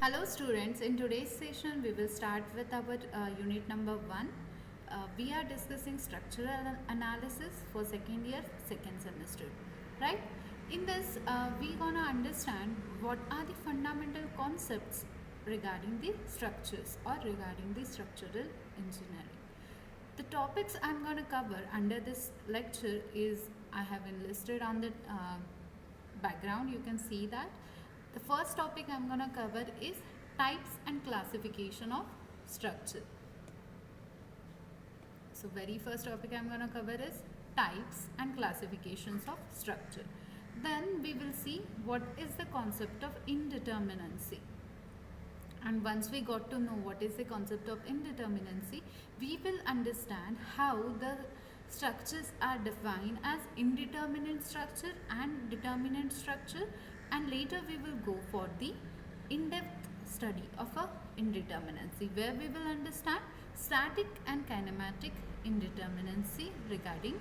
Hello students, in today's session we will start with our unit number 1. We are discussing structural analysis for second year, second semester, right? In this, we gonna understand what are the fundamental concepts regarding the structures or regarding the structural engineering. The topics I'm gonna cover under this lecture is I have enlisted on the background. You can see that the first topic I'm going to cover is types and classification of structure. So very first topic I'm going to cover is types and classifications of structure. Then we will see what is the concept of indeterminacy. And once we got to know what is the concept of indeterminacy, we will understand how the structures are defined as indeterminate structure and determinate structure, and later we will go for the in-depth study of a indeterminacy where we will understand static and kinematic indeterminacy regarding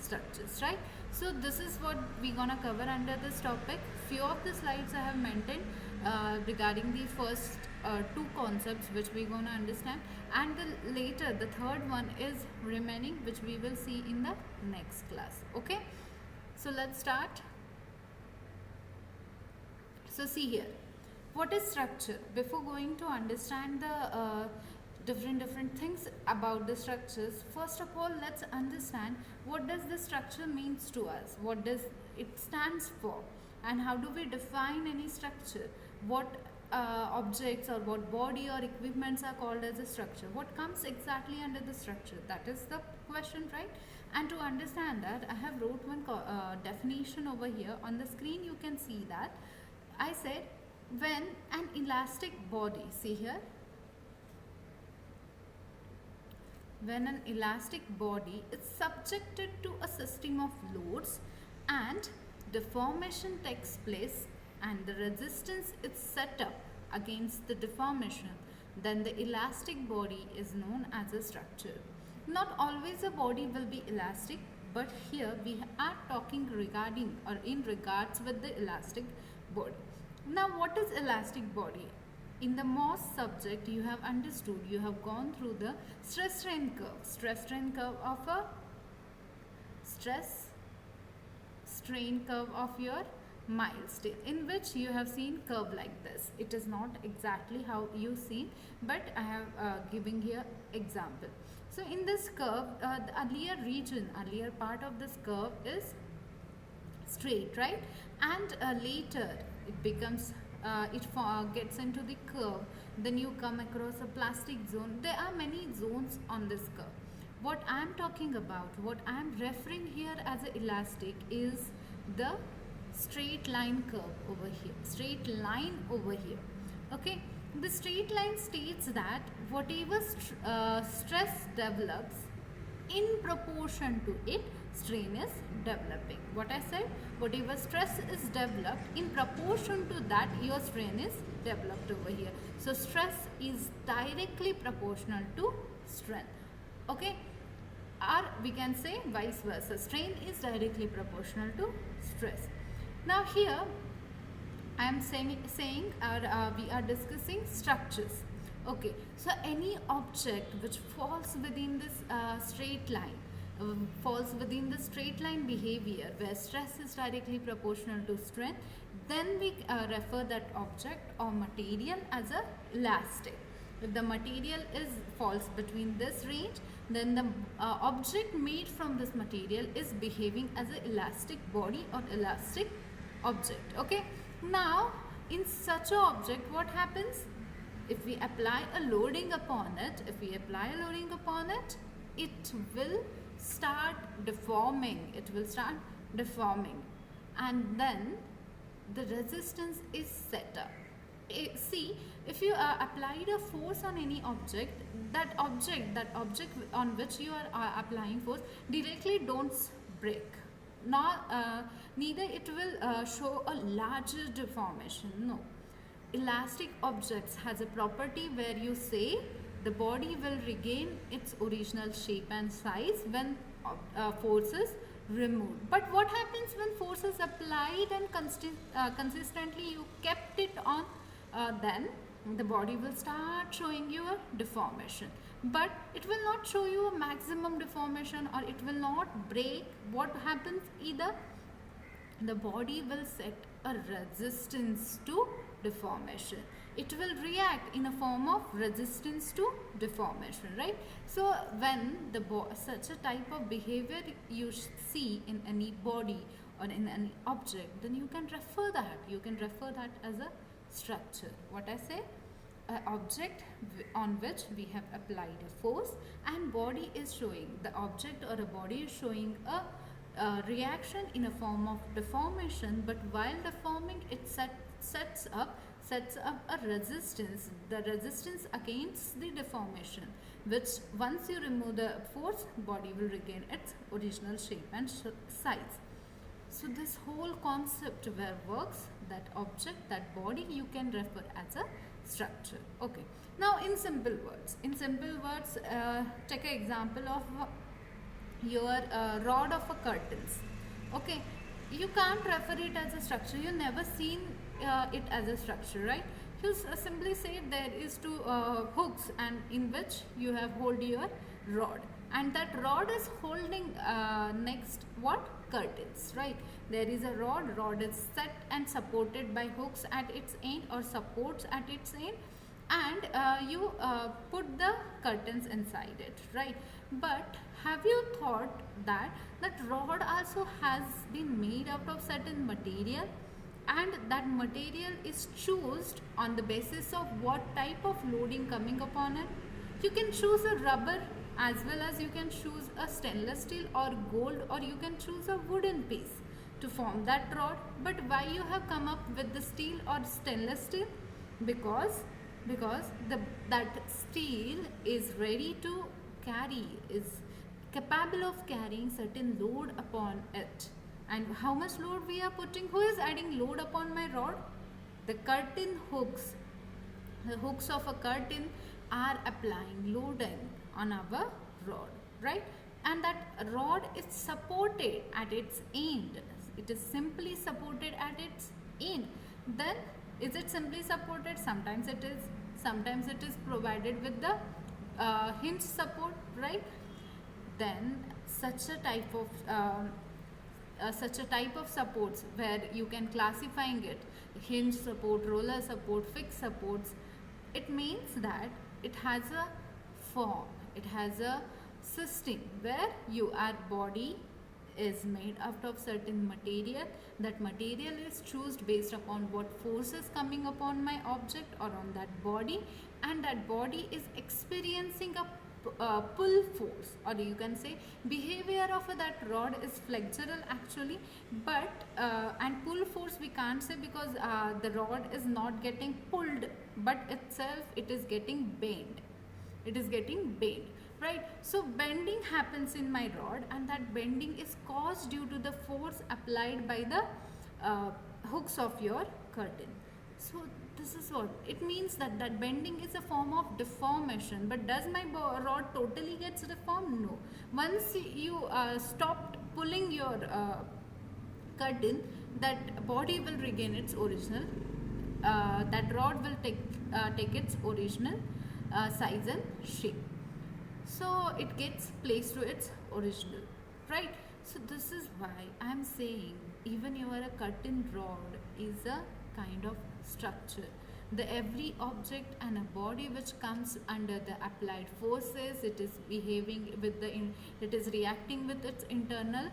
structures, right? So this is what we're gonna cover under this topic. Few of the slides I have maintained regarding the first two concepts which we're gonna understand, and the later the third one is remaining, which we will see in the next class. Okay, so let's start. So see here, what is structure? Before going to understand the different things about the structures, first of all let's understand what does the structure means to us, what does it stands for, and how do we define any structure, what objects or what body or equipments are called as a structure, what comes exactly under the structure, that is the question, right? And to understand that, I have wrote one definition over here on the screen. You can see that I said when an elastic body, see here, when an elastic body is subjected to a system of loads and deformation takes place and the resistance is set up against the deformation, then the elastic body is known as a structure. Not always a body will be elastic, but here we are talking regarding or in regards with the elastic body. Now what is elastic body? In the MOS subject you have understood, you have gone through the stress strain curve of a stress strain curve of your milestone, in which you have seen curve like this. It is not exactly how you see, but I have giving here example. So in this curve, the earlier part of this curve is straight, right? And later it becomes gets into the curve, then you come across a plastic zone. There are many zones on this curve. What I am talking about, what I am referring here as an elastic is the straight line curve over here, straight line over here. Okay, the straight line states that whatever stress develops, in proportion to it, strain is developing. What I said, whatever stress is developed, in proportion to that your strain is developed over here. So stress is directly proportional to strength. Okay, or we can say vice versa, strain is directly proportional to stress. Now here I am saying we are discussing structures. Okay, so any object which falls within this straight line, falls within the straight line behavior where stress is directly proportional to strength, then we refer that object or material as a elastic. If the material falls between this range, then the object made from this material is behaving as an elastic body or elastic object. Okay, now in such an object, what happens? If we apply a loading upon it, it will start deforming. And then the resistance is set up. See, if you applied a force on any object, that object on which you are applying force directly don't break. Neither it will show a larger deformation. No. Elastic objects has a property where you say the body will regain its original shape and size when force is removed. But what happens when force is applied and consistently you kept it on then the body will start showing you a deformation, but it will not show you a maximum deformation, or it will not break. What happens? Either the body will set a resistance to deformation. It will react in a form of resistance to deformation, right? So when such a type of behavior you see in any body or in any object, then you can refer that as a structure. What I say? An object on which we have applied a force, and body is showing, the object or a body is showing a reaction in a form of deformation, but while deforming it sets up a resistance, the resistance against the deformation, which once you remove the force, body will regain its original shape and size. So this whole concept where works, that object, that body, you can refer as a structure. Okay, now in simple words, take an example of your rod of a curtains. Okay, you can't refer it as a structure. You never seen it as a structure, right? You simply say there is two hooks, and in which you have hold your rod, and that rod is holding next what? Curtains, right? There is a rod is set and supported by hooks at its end, or supports at its end, and you put the curtains inside it, right? But have you thought that rod also has been made out of certain material, and that material is chosen on the basis of what type of loading coming upon it? You can choose a rubber, as well as you can choose a stainless steel or gold, or you can choose a wooden piece to form that rod. But why you have come up with the steel or stainless steel? Because that steel is ready to carry, is capable of carrying certain load upon it. And how much load we are putting? Who is adding load upon my rod? The curtain hooks. The hooks of a curtain are applying loading on our rod, right? And that rod is supported at its end. It is simply supported at its end. Then is it simply supported? Sometimes it is provided with the hinge support, right? Then such a type of supports, where you can classifying it: hinge support, roller support, fixed supports. It means that it has a form, it has a system where your body is made out of certain material. That material is chosen based upon what force is coming upon my object or on that body, and that body is experiencing a pull force, or you can say behavior of that rod is flexural actually, but and pull force we can't say, because the rod is not getting pulled, but itself it is getting bent. Right? So bending happens in my rod, and that bending is caused due to the force applied by the hooks of your curtain. So this is what it means, that bending is a form of deformation. But does my rod totally gets deformed? No. Once you stopped pulling your curtain, that body will regain its original, that rod will take its original size and shape. So it gets placed to its original, right? So this is why I am saying even your curtain rod is a kind of structure. The every object and a body which comes under the applied forces, it is behaving with it is reacting with its internal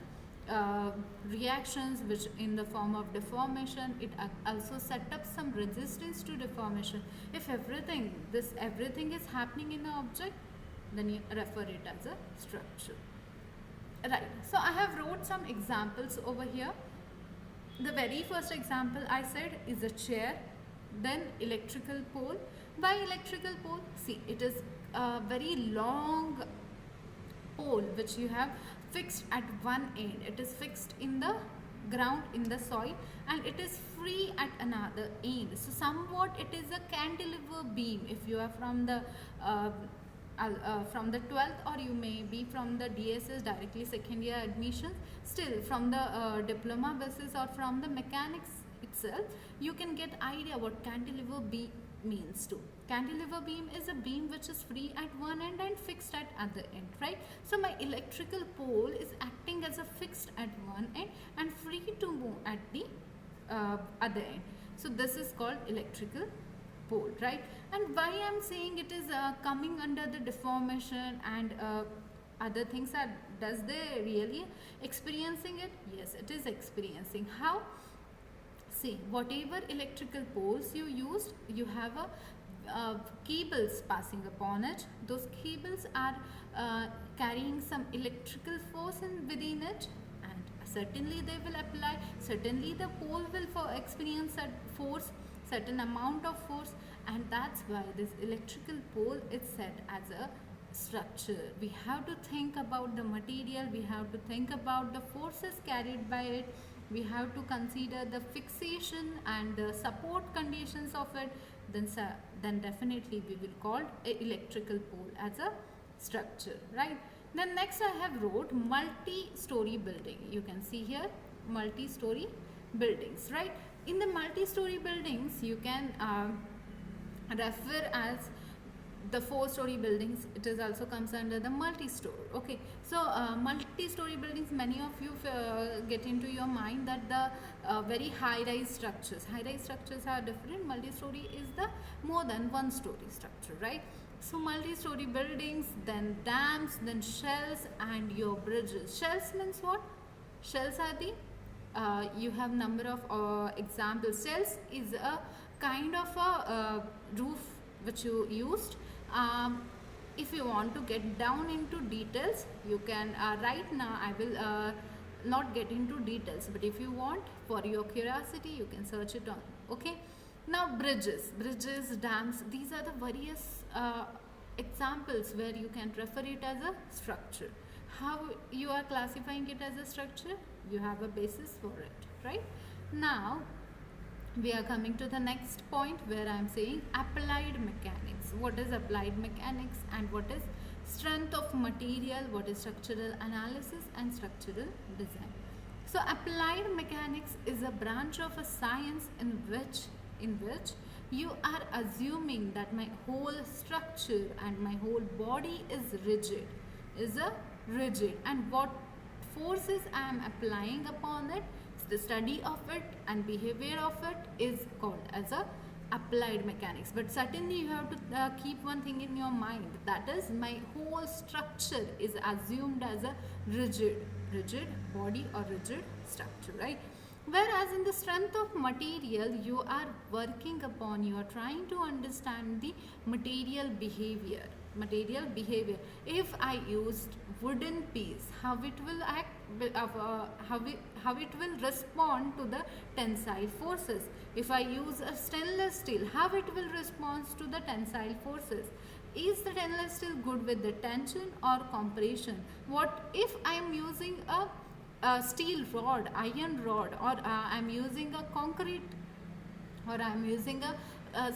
reactions, which in the form of deformation. It also set up some resistance to deformation. If everything is happening in the object, then you refer it as a structure, right? So I have wrote some examples over here. The very first example I said is a chair, then electrical pole. Why electrical pole? See, it is a very long pole which you have fixed at one end. It is fixed in the ground, in the soil, and it is free at another end. So somewhat it is a cantilever beam. If you are from the 12th, or you may be from the DSS, directly second year admissions, still from the diploma basis or from the mechanics itself, you can get idea what cantilever beam means too. Cantilever beam is a beam which is free at one end and fixed at other end, right? So my electrical pole is acting as a fixed at one end and free to move at the other end. So this is called electrical pole, right? And why I'm saying it is coming under the deformation and other things are, does they really experiencing it? Yes, it is experiencing. How? See, whatever electrical poles you used, you have a cables passing upon it. Those cables are carrying some electrical force within it, and certainly they will apply, certainly the pole will experience that force, certain amount of force, and that's why this electrical pole is set as a structure. We have to think about the material, we have to think about the forces carried by it, we have to consider the fixation and the support conditions of it, then definitely we will call a electrical pole as a structure, right? Then next I have wrote multi-story building. You can see here multi-story buildings, right? In the multi-story buildings you can refer as the 4-story buildings. It is also comes under the multi-story. Okay, so multi-story buildings, many of you get into your mind that the very high-rise structures. High-rise structures are different. Multi-story is the more than 1-story structure, right? So multi-story buildings, then dams, then shells, and your bridges. Shells means what? Shells are the you have number of examples. Shells is a kind of a roof which you used. If you want to get down into details, you can right now I will not get into details, but if you want, for your curiosity, you can search it on. Okay, now bridges, dams, these are the various examples where you can refer it as a structure. How you are classifying it as a structure? You have a basis for it, right? Now we are coming to the next point where I am saying applied mechanics. What is applied mechanics and what is strength of material, what is structural analysis and structural design. So applied mechanics is a branch of a science in which you are assuming that my whole structure and my whole body is rigid, and what forces I am applying upon it, the study of it and behavior of it is called as a applied mechanics. But certainly you have to keep one thing in your mind, that is my whole structure is assumed as a rigid body or rigid structure, right? Whereas in the strength of material, you are working upon, you are trying to understand the material behavior. If I used wooden piece, how it will act, how it will respond to the tensile forces. If I use a stainless steel, how it will respond to the tensile forces. Is the stainless steel good with the tension or compression? What if I am using a steel rod, iron rod, or I am using a concrete, or I am using a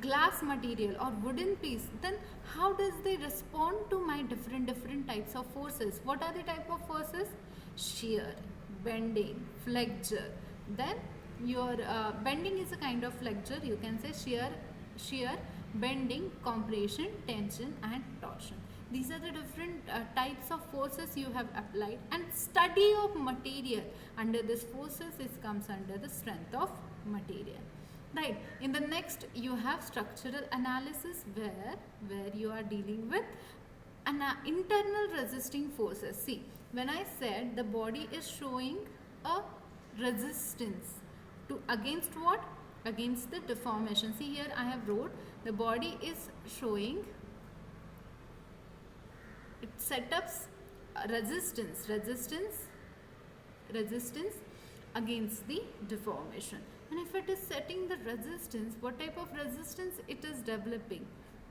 glass material or wooden piece, then how does they respond to my different types of forces? What are the type of forces? Shear, bending, flexure. Then your bending is a kind of flexure. You can say shear, bending, compression, tension and torsion. These are the different types of forces you have applied, and study of material under this forces comes under the strength of material. Right. In the next you have structural analysis where you are dealing with an internal resisting forces. See, when I said the body is showing a resistance to against what? Against the deformation. See here I have wrote the body is showing, it setups resistance against the deformation. And if it is setting the resistance, what type of resistance it is developing?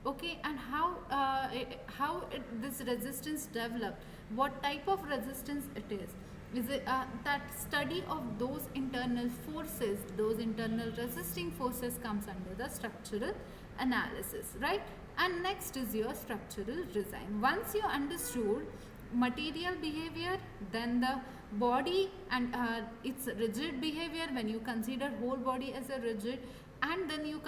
Okay, and how this resistance developed? What type of resistance it is? Is it that study of those internal forces, those internal resisting forces comes under the structural analysis, right? And next is your structural design. Once you understood material behavior, then the body and its rigid behavior when you consider whole body as a rigid, and then you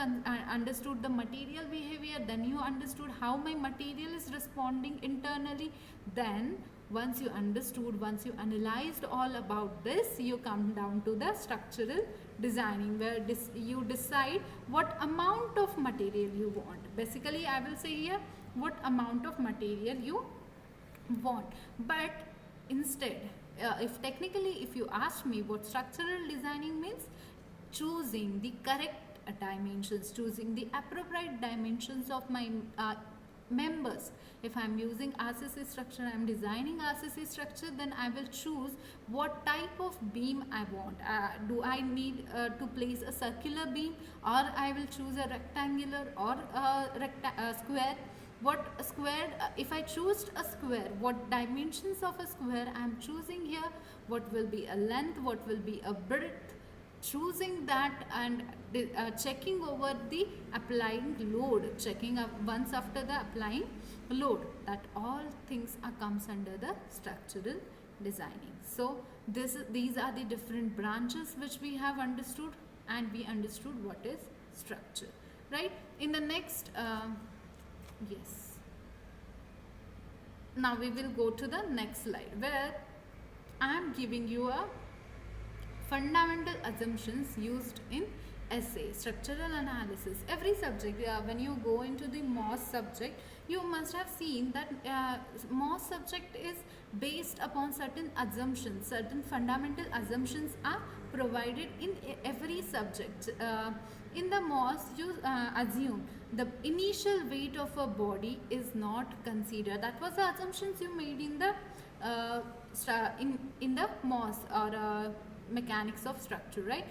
understood the material behavior, then you understood how my material is responding internally. Then once you understood, once you analyzed all about this, you come down to the structural designing, where you decide what amount of material you want. Basically I will say here what amount of material you want. But instead, if you ask me what structural designing means, choosing the correct dimensions, choosing the appropriate dimensions of my members. If I'm using RCC structure, I'm designing RCC structure, then I will choose what type of beam I want. Do I need to place a circular beam, or I will choose a rectangular or a square? What square, if I choose a square, what dimensions of a square I am choosing here, what will be a length, what will be a breadth, choosing that, and checking over the applying load, checking up once after the applying load, that all things comes under the structural designing. So these are the different branches which we have understood, and we understood what is structure, right? In the next yes, now we will go to the next slide, where I am giving you a fundamental assumptions used in essay, structural analysis. Every subject, when you go into the MOS subject, you must have seen that MOS subject is based upon certain assumptions, certain fundamental assumptions are provided in every subject. In the MOS, you assume the initial weight of a body is not considered. That was the assumptions you made in the in the MOS, or mechanics of structure, right?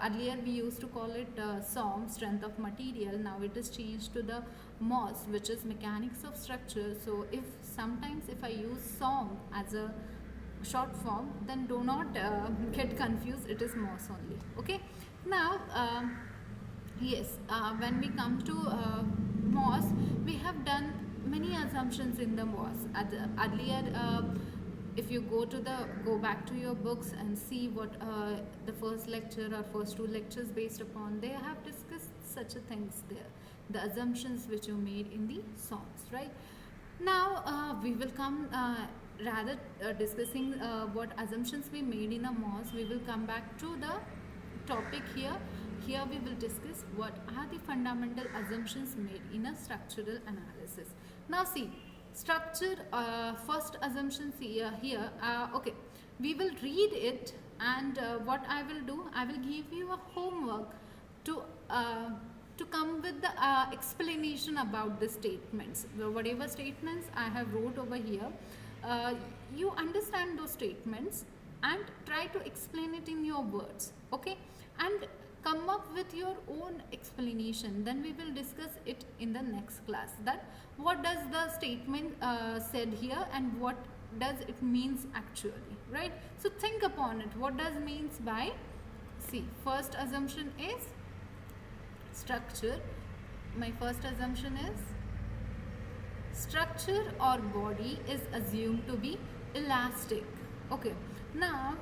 Earlier we used to call it SOM, strength of material. Now it is changed to the MOS, which is mechanics of structure. So if sometimes if I use SOM as a short form, then do not get confused, it is MOS only. Okay, now yes, when we come to MOS, we have done many assumptions in the MOS. Earlier, if you go back to your books and see what the first lecture or first two lectures based upon, they have discussed such a things there, the assumptions which you made in the songs, right? Now we will come rather discussing what assumptions we made in a MOS. We will come back to the topic here. Here we will discuss what are the fundamental assumptions made in a structural analysis. Now see, structure, first assumptions here, okay, we will read it, and what I will do, I will give you a homework to come with the explanation about the statements. Whatever statements I have wrote over here, you understand those statements and try to explain it in your words, okay, and come up with your own explanation. Then we will discuss it in the next class, that what does the statement said here and what does it means actually, right? So think upon it, what does means by, see, first assumption is structure. My first assumption is structure or body is assumed to be elastic. Okay, now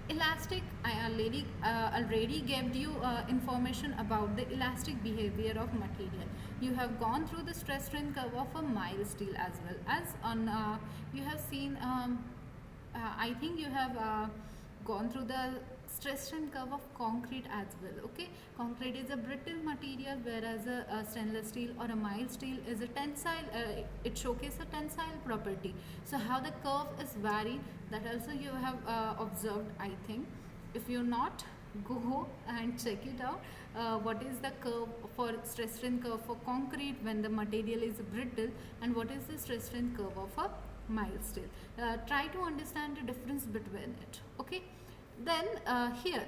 elastic, I already gave you information about the elastic behavior of material. You have gone through the stress strain curve of a mild steel, as well as on you have seen I think you have gone through the stress strain curve of concrete as well. Okay, concrete is a brittle material, whereas a stainless steel or a mild steel is a tensile, it showcases a tensile property. So how the curve is varied, that also you have observed, I think. If you not, go and check it out. What is the curve for stress strain curve for concrete when the material is brittle, and what is the stress strain curve of a mild steel? Try to understand the difference between it. Okay, then here,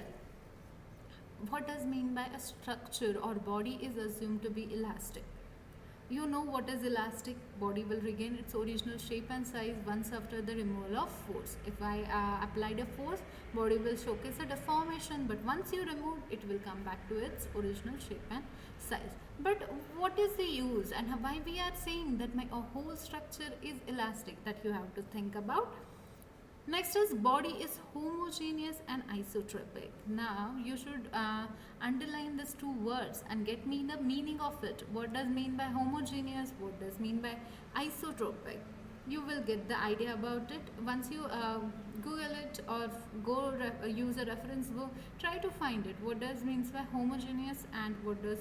what does mean by a structure or body is assumed to be elastic? You know what is elastic. Body will regain its original shape and size once after the removal of force. If I applied a force, body will showcase a deformation, but once you remove, it will come back to its original shape and size. But what is the use, and why we are saying that my whole structure is elastic, that you have to think about. Next is body is homogeneous and isotropic. Now you should underline these two words and get me the meaning of it. What does mean by homogeneous? What does mean by isotropic? You will get the idea about it once you Google it or go use a reference book. Try to find it. What does means by homogeneous and what does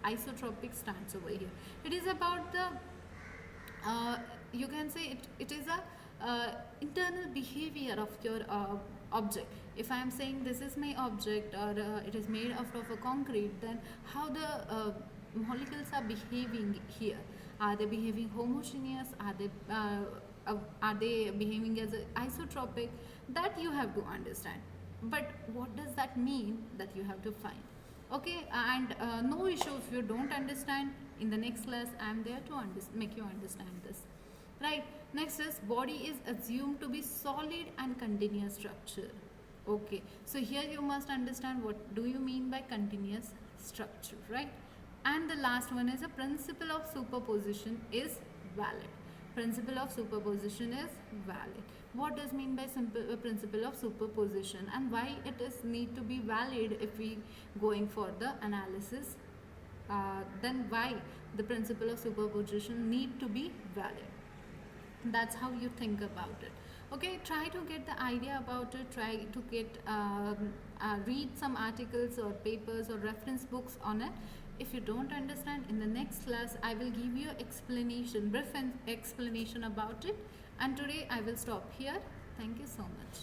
isotropic stands over here? It is about the you can say it is a internal behavior of your object. If I am saying this is my object or it is made out of a concrete, then how the molecules are behaving here? Are they behaving homogeneous? Are they behaving as a isotropic? That you have to understand. But what does that mean? That you have to find. Okay, and no issue if you don't understand. In the next class, I am there to make you understand this. Right. Next is body is assumed to be solid and continuous structure. Okay. So here you must understand what do you mean by continuous structure, right? And the last one is a principle of superposition is valid. Principle of superposition is valid. What does mean by principle of superposition, and why it is need to be valid if we going for the analysis? Then why the principle of superposition need to be valid? That's how you think about it. Okay, try to get the idea about it. Try to get read some articles or papers or reference books on it. If you don't understand, in the next class I will give you explanation, brief explanation about it. And today I will stop here. Thank you so much.